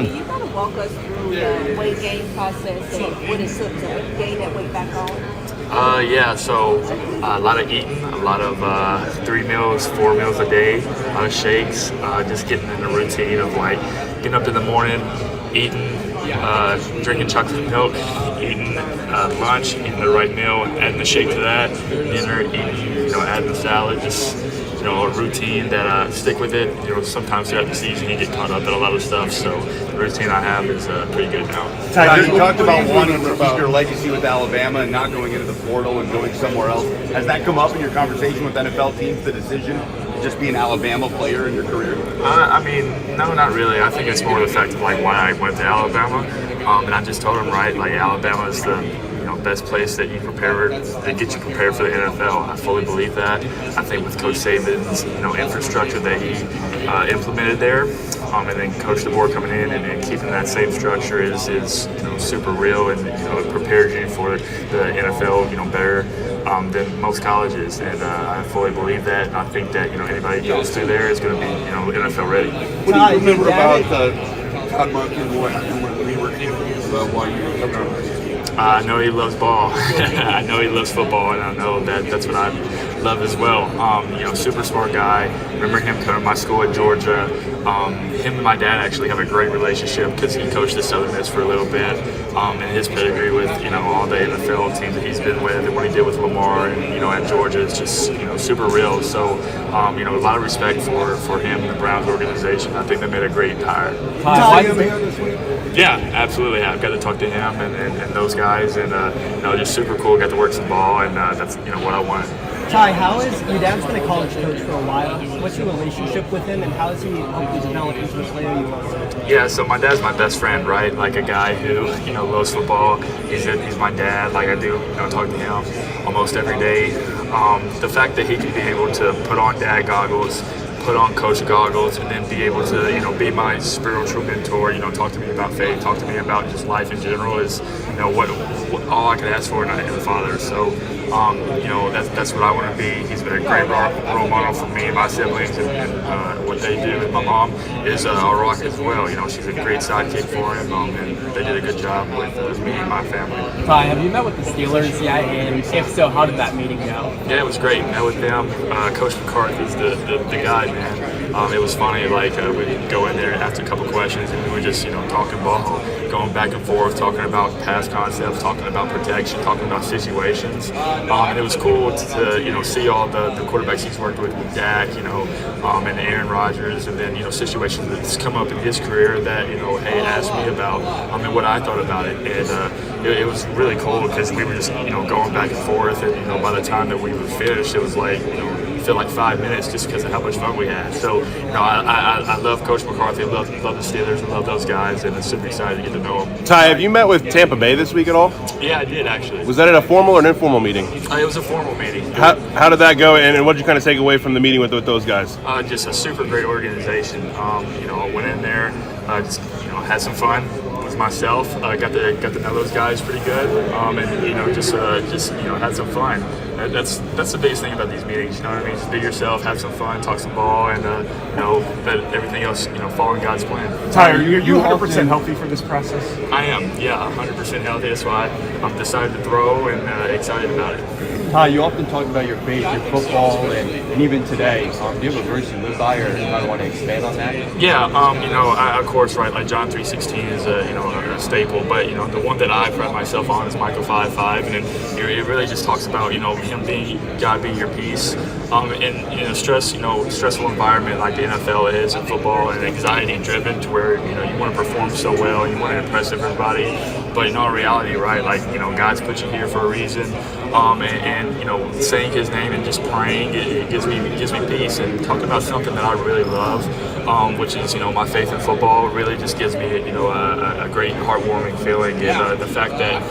on. You got to walk us through the weight gain process and what it took to gain that weight back home. So a lot of eating, a lot of 3 meals, 4 meals a day, a lot of shakes, just getting in the routine of like getting up in the morning, eating, drinking chocolate milk, eating lunch, eating the right meal, adding the shake to that, dinner, eating, adding the salad, just a routine that I stick with it. Sometimes throughout the season you get caught up in a lot of stuff, so the routine I have is pretty good now. You talked about wanting to keep your legacy with Alabama and not going into the portal and going somewhere else. Has that come up in your conversation with NFL teams, the decision to just be an Alabama player in your career? No, not really. I think it's more the fact of like why I went to Alabama, and I just told them Alabama is the best place that gets you prepared for the NFL. I fully believe that. I think with Coach Saban's infrastructure that he implemented there, and then Coach DeBoer coming in and keeping that same structure is super real, and it prepares you for the NFL better than most colleges, and I fully believe that. And I think that anybody who goes through there is going to be NFL ready. What do you remember about Todd Monken when we were while you were coming out? I know he loves ball. I know he loves football, and I know that's what I love as well. Super smart guy. Remember him coming to my school at Georgia. Him and my dad actually have a great relationship because he coached the Southern Miss for a little bit. And his pedigree with all the NFL teams that he's been with, and what he did with Lamar and at Georgia is just super real. So a lot of respect for him and the Browns organization. I think they made a great hire. Yeah, absolutely. I've got to talk to him and those guys, and just super cool. Got to work some ball, and that's what I wanted. Ty, your dad's been a college coach for a while. What's your relationship with him, and how has he helped you develop into the player you are? Yeah, so my dad's my best friend, right? Like a guy who loves football. He's my dad. Like I do, talk to him almost every day. The fact that he can be able to put on dad goggles, put on coach goggles, and then be able to be my spiritual mentor, talk to me about faith, talk to me about just life in general is what all I could ask for in a father. So that's what I want to be. He's been a great role model for me and my siblings, and what they do. And my mom is a rock as well. She's a great sidekick for him, and they did a good job with me and my family. Ty, have you met with the Steelers yet? And if so, how did that meeting go? Yeah, it was great. Met with them. Coach McCarthy's the guy, man. It was funny. We'd go in there and ask a couple questions, and we were just talking ball, going back and forth, talking about pass concepts, talking about protection, talking about situations. And it was cool to see all the quarterbacks he's worked with Dak, and Aaron Rodgers, and then situations that's come up in his career that hey, asked me about and what I thought about it, and it was really cool because we were just going back and forth, and by the time that we were finished, it was feel like 5 minutes just because of how much fun we had. So, I love Coach McCarthy, love the Steelers, I love those guys, and I'm super excited to get to know them. Ty, have you met with Tampa Bay this week at all? Yeah, I did actually. Was that at a formal or an informal meeting? It was a formal meeting. How did that go, and what did you kind of take away from the meeting with those guys? Just a super great organization. I went in there, just had some fun with myself. Got to know those guys pretty good, and just had some fun. That's the biggest thing about these meetings. You know what I mean? Just be yourself, have some fun, talk some ball, and let everything else follow God's plan. Ty, are you 100% healthy for this process? I am. Yeah, 100% healthy. That's why I'm decided to throw and excited about it. Ty, you often talk about your faith, your football, and even today. Do you have a verse you live by, or do you want to expand on that? Yeah, of course, right. Like John 3:16 is a staple, but the one that I pride myself on is Micah 5:5, and it really just talks about him being God being your peace. In stressful environment like the NFL is in football, and anxiety driven to where you want to perform so well, you want to impress everybody, but in all reality, right? Like God's put you here for a reason. And saying His name and just praying, it gives me peace. And talking about something that I really love, which is my faith in football, really just gives me a great heartwarming feeling. And the fact that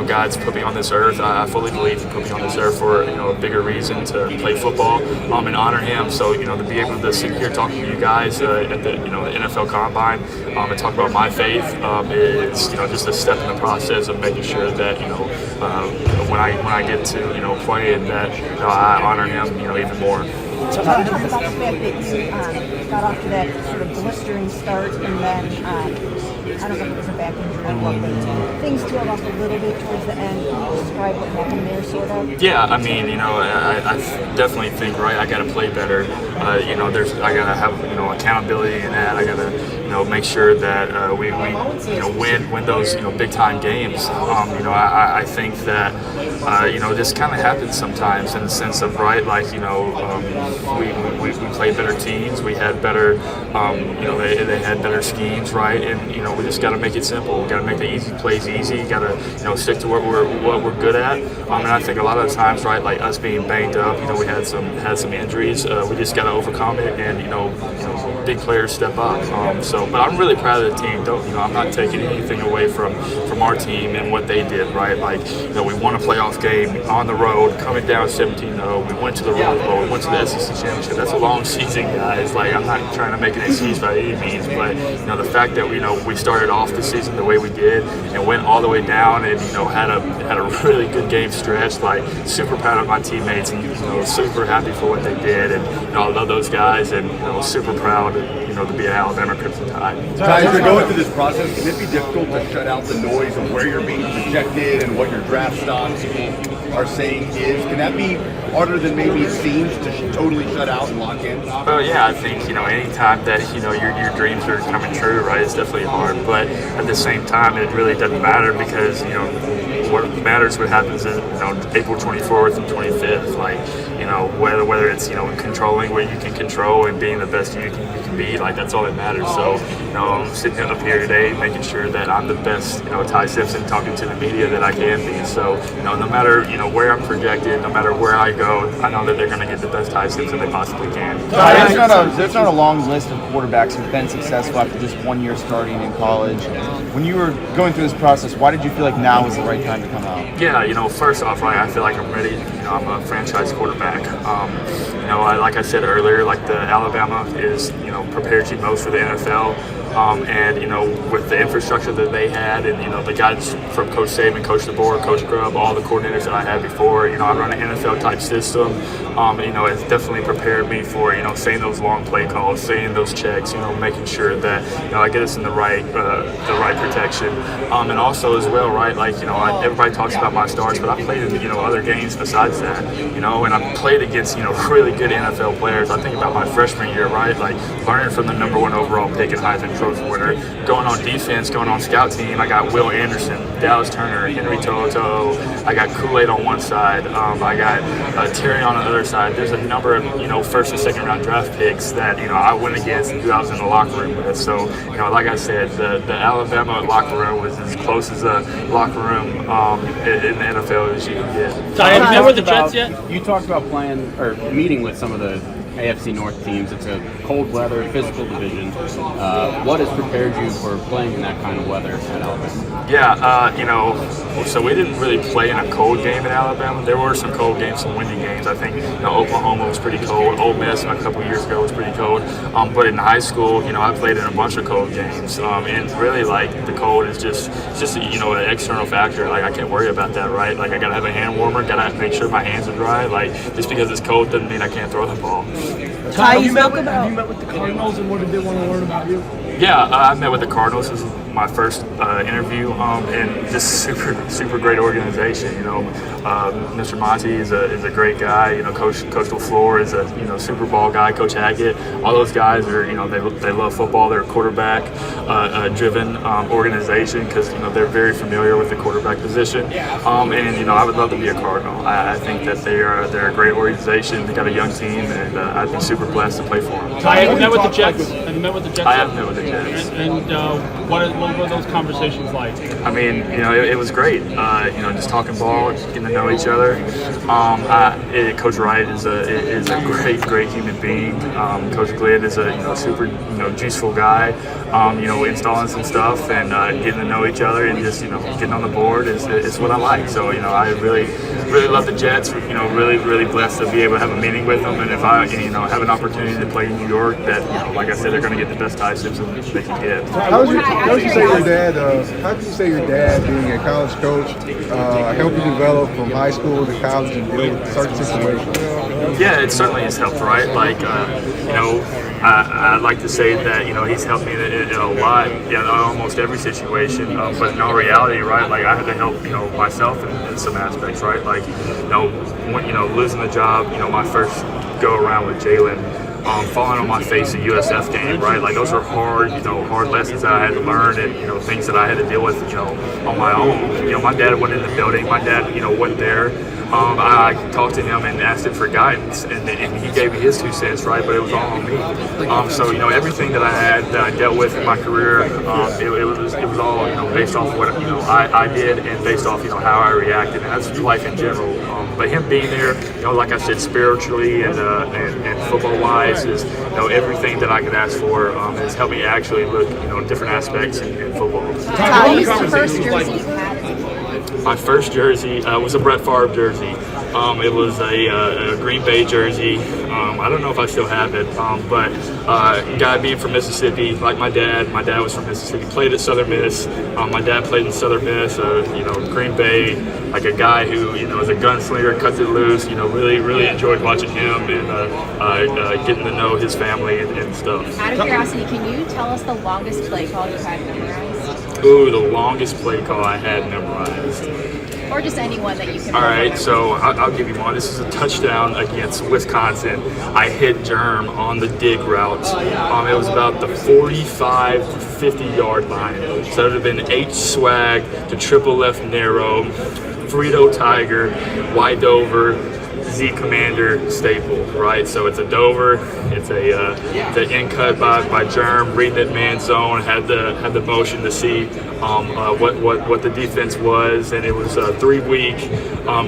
God's put me on this earth, I fully believe He put me on this earth for a bigger reason to play football and honor Him. So to be able to sit here talking to you guys at the the NFL Combine and talk about my faith is just a step in the process of making sure that when I get to play and that I honor Him even more. Talk about the fact that you got off to that sort of blistering start, and then I don't know if it was a back injury or what, but things tailed off a little bit towards the end. Can you describe what happened there, sort of? Yeah, I mean, I definitely think, right, I got to play better. I got to have, accountability in that. I got to, make sure that we win those, big time games. I think that, this kind of happens sometimes in the sense of, right, like, we played better teams. We had better, they had better schemes, right? And, we just got to make it simple. We got to make the easy plays easy. You got to, stick to what we're good at. And I think a lot of the times, right, like us being banged up, we had some injuries. We just got to overcome it, and big players step up. But I'm really proud of the team. I'm not taking anything away from our team and what they did, right? Like, we won a playoff game on the road, coming down 17-0. We went to the Rose Bowl. We went to the SEC championship. That's a long season, guys. Like, I'm not trying to make an excuse by any means, but the fact that we started off the season the way we did and went all the way down and had a really good game stretch. Like, super proud of my teammates and super happy for what they did, and I love those guys, and super proud to be an Alabama Crimson Tide. As you're going through this process, can it be difficult to shut out the noise of where you're being projected and what your draft stocks are saying is? Can that be harder than maybe it seems to totally shut out and lock in? Well, yeah, I think any time that your dreams are coming true, right, it's definitely hard. But at the same time, it really doesn't matter because what matters what happens in April 24th and 25th. Like whether it's controlling what you can control and being the best you can be. Like, that's all that matters. So I'm sitting up here today making sure that I'm the best Ty Simpson talking to the media that I can be. So no matter where I'm projected, no matter where I go, I know that they're going to get the best Ty Simpson they possibly can. There's not a long list of quarterbacks who've been successful after just 1 year starting in college. When you were going through this process, why did you feel like now was the right time to come out? Yeah, first off, right, I feel like I'm ready. I'm a franchise quarterback. Like I said earlier, like the Alabama is, prepares you most for the NFL. And with the infrastructure that they had, and the guys from Coach Saban, Coach DeBoer, Coach Grubb, all the coordinators that I had before, I run an NFL type system. It's definitely prepared me for saying those long play calls, saying those checks, making sure that I get us in the right protection, and also as well, right? Like everybody talks about my stars, but I played in other games besides that, and I played against really good NFL players. I think about my freshman year, right? Like learning from the #1 overall pick and Heisman Trophy winner, going on defense, going on scout team. I got Will Anderson, Dallas Turner, Henry To'oTo'o. I got Kool-Aid on one side. I got Terry on the other side. There's a number of first and second round draft picks that I went against and who I was in the locker room with. So like I said, the Alabama locker room was as close as a locker room in the NFL as you can get. Ty, have you met with the Jets yet? You talked about playing or meeting with some of the AFC North teams. It's a cold weather, physical division. What has prepared you for playing in that kind of weather at Alabama? Yeah, so we didn't really play in a cold game in Alabama. There were some cold games, some windy games. I think Oklahoma was pretty cold. Ole Miss a couple years ago was pretty cold. But in high school, I played in a bunch of cold games. And really, like, the cold is just an external factor. Like, I can't worry about that, right? Like, I gotta have a hand warmer, gotta make sure my hands are dry. Like, just because it's cold doesn't mean I can't throw the ball. Ty, have you met with the Cardinals, and what did they want to learn about you? Yeah, I met with the Cardinals. This is my first interview, and just super great organization. Mr. Monty is a great guy. Coach LaFleur is a Super Bowl guy. Coach Hackett, all those guys are they love football. They're a quarterback driven organization because they're very familiar with the quarterback position. And I would love to be a Cardinal. I think that they're a great organization. They got a young team, and I'd be super blessed to play for them. Ty, have you met with the Jets? Have you met with the Jets? I have met with the Jets. And what were those conversations like? I mean, it was great. Just talking ball, getting to know each other. Coach Wright is a great human being. Coach Glenn is a super juiceful guy. Installing some stuff and getting to know each other and just getting on the board is what I like. So I really love the Jets. Really blessed to be able to have a meeting with them. And if I have an opportunity to play in New York, that like I said, they're going to get the best Ty Simpson they can get. How would you say your dad? How could you say your dad, being a college coach, helped you develop from high school to college and deal with certain situations? Yeah, it certainly has helped, right? Like, I'd like to say that, he's helped me in a lot, almost every situation. But in all reality, right, like I had to help, myself in some aspects, right? Like, when, losing the job, my first go around with Jalen, falling on my face a USF game, right? Like those are hard, hard lessons that I had to learn and, things that I had to deal with, on my own. My dad wasn't in the building. My dad, wasn't there. I talked to him and asked him for guidance, and he gave me his 2 cents, right? But it was all on me. So everything that I had that I dealt with in my career, it was all based off what I did and based off how I reacted, and that's life in general. But him being there, like I said, spiritually and football wise, is everything that I could ask for has helped me actually look different aspects in football. What was the first jersey you had as a kid? My first jersey was a Brett Favre jersey. It was a Green Bay jersey. I don't know if I still have it, but guy being from Mississippi, like my dad was from Mississippi, played at Southern Miss. My dad played in Southern Miss, Green Bay, like a guy who, is a gunslinger, cuts it loose, really enjoyed watching him and getting to know his family and stuff. Out of curiosity, can you tell us the longest play call you had memorized? Ooh, the longest play call I had memorized. Or just anyone that you can. All right, so I'll give you one. This is a touchdown against Wisconsin. I hit Germ on the dig route. It was about the 45 to 50-yard line. So it would have been H swag to triple left narrow, Frito Tiger, wide over, Z Commander staple, right? So it's a Dover, it's the in cut by Germ, reading it man zone, had the motion to see what the defense was, and it was 3 week.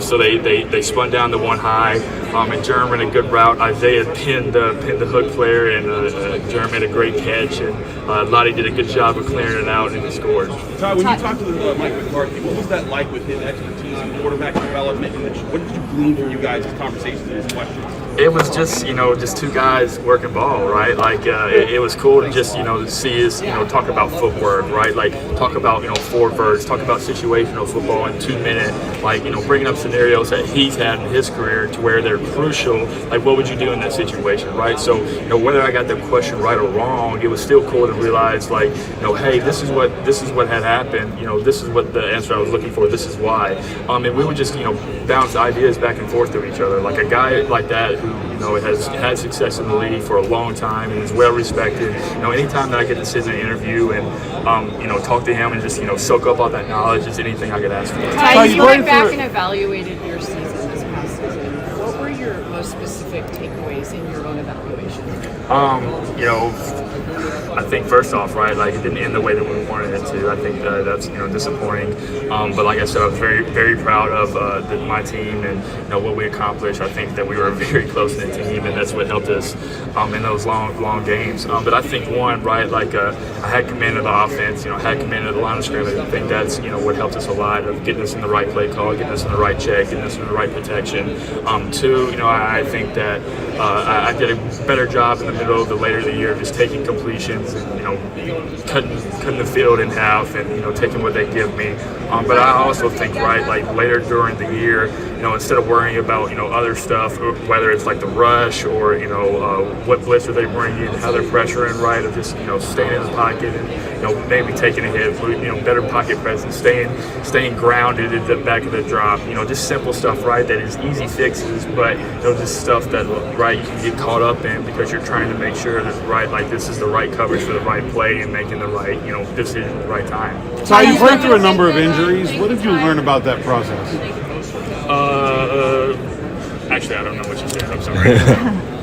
So they spun down to one high, and Germ ran a good route. Isaiah pinned the hook player, and Germ made a great catch, and Lottie did a good job of clearing it out, and he scored. Ty, when you talked to Mike McCarthy, what was that like with his expertise in quarterback development, and what did you glean from you guys' conversations and his questions? It was just, just two guys working ball, right? Like, it was cool to just, see us, talk about footwork, right? Like, talk about, 4 verts, talk about situational football in 2 minute, like, bringing up scenarios that he's had in his career to where they're crucial. Like, what would you do in that situation, right? So, whether I got the question right or wrong, it was still cool to realize, like, hey, this is what had happened. This is what the answer I was looking for. This is why. And we would just, bounce ideas back and forth to each other. Like a guy like that who, has had success in the league for a long time and is well respected. Anytime that I get to sit in an interview and, talk to him and just, soak up all that knowledge is anything I could ask for. Ty, you went back and evaluated your season this past season. What were your most specific takeaways in your own evaluation? I think first off, right, like it didn't end the way that we wanted it to. I think that's disappointing. But like I said, I was very, very proud of my team and what we accomplished. I think that we were a very close-knit team, and that's what helped us in those long games. But I think one, right, like I had command of the offense, had command of the line of scrimmage. I think that's what helped us a lot of getting us in the right play call, getting us in the right check, getting us in the right protection. Two, I think that I did a better job in the middle of the later of the year, just taking completions and cutting the field in half and taking what they give me. But I also think, right, like later during the year, instead of worrying about other stuff, whether it's like the rush or what blitz are they bringing in, how they're pressuring, right, of just staying in the pocket and maybe taking a hit, better pocket presence, staying grounded at the back of the drop, just simple stuff, right, that is easy fixes, but just stuff that, right, you can get caught up in because you're trying to make sure that, right, like this is the right coverage for the right play and making the right decision at the right time. Ty, you've run through a number of injuries. What did you learn about that process? Actually, I don't know what you said. I'm sorry.